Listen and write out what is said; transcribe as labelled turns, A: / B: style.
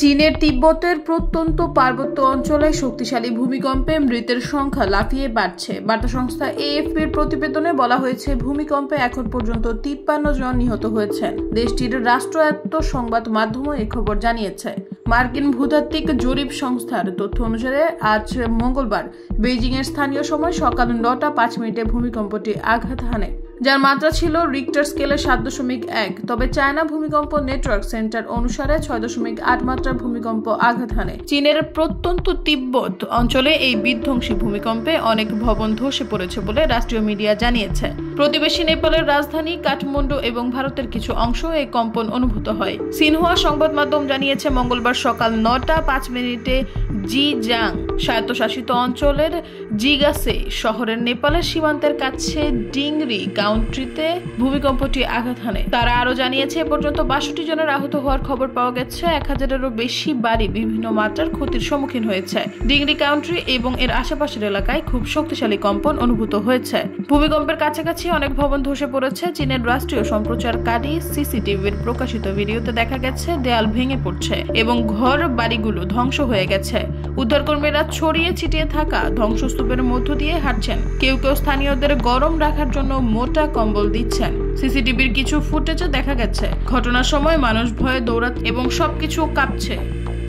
A: চীনের তিব্বতের প্রত্যন্ত পার্বত্য অঞ্চলে শক্তিশালী ভূমিকম্পে মৃতের সংখ্যা লাফিয়ে বাড়ছে। বার্তা সংস্থা এএফপির প্রতিবেদনে বলা হয়েছে, ভূমিকম্পে এখন পর্যন্ত 53 জন নিহত হয়েছেন। দেশটির রাষ্ট্রায়ত্ত সংবাদ মাধ্যমও এই খবর জানিয়েছে। মার্কিন ভূতাত্ত্বিক জরিপ সংস্থার তথ্য অনুসারে আজ মঙ্গলবার বেইজিং এর স্থানীয় সময় সকাল 9টা 5 মিনিটে ভূমিকম্পটি আঘাত হানে, যার মাত্রা ছিল রিক্টার স্কেলে 7.1। তবে চায়না ভূমিকম্প নেটওয়ার্ক সেন্টার অনুসারে 6.8 মাত্রার ভূমিকম্প আঘাত হানে। চীনের প্রত্যন্ত তিব্বত অঞ্চলে এই বিধ্বংসী ভূমিকম্পে অনেক ভবন ধসে পড়েছে বলে রাষ্ট্রীয় মিডিয়া জানিয়েছে। প্রতিবেশী নেপালের রাজধানী কাঠমান্ডু এবং ভারতের কিছু অংশ এই কম্পন অনুভূত হয়। সিনহুয়া সংবাদ মাধ্যম জানিয়েছে, মঙ্গলবার সকাল 9টা 5 মিনিটে জিজাং স্বায়ত্তশাসিত অঞ্চলের জিগাসে শহরের নেপালের সীমান্তের কাছে ডিংরি কাউন্ট্রিতে ভূমিকম্পটি আঘাত হানে। তারা আরো জানিয়েছে, এ পর্যন্ত 62 জনের আহত হওয়ার খবর পাওয়া গেছে। 1000-এরও বেশি বাড়ি বিভিন্ন মাত্রার ক্ষতির সম্মুখীন হয়েছে। ডিংরি কাউন্ট্রি এবং এর আশেপাশের এলাকায় খুব শক্তিশালী কম্পন অনুভূত হয়েছে। ভূমিকম্পের কাছাকাছি অনেক ভবন ধসে পড়েছে। চীনের রাষ্ট্রীয় সম্প্রচারকারী সিসিটিভির প্রকাশিত ভিডিওতে দেখা গেছে দেয়াল ভেঙে পড়ছে এবং ঘর বাড়িগুলো ধ্বংস হয়ে গেছে। উদ্ধারকর্মীরা ছড়িয়ে ছিটিয়ে থাকা ধ্বংসস্তূপের মধ্য দিয়ে হাঁটছেন। কেউ কেউ স্থানীয়দের গরম রাখার জন্য মোটা কম্বল দিচ্ছেন। সিসিটিভির কিছু ফুটেজে দেখা গেছে ঘটনার সময় মানুষ ভয়ে দৌড়াচ্ছে এবং সবকিছু কাঁপছে।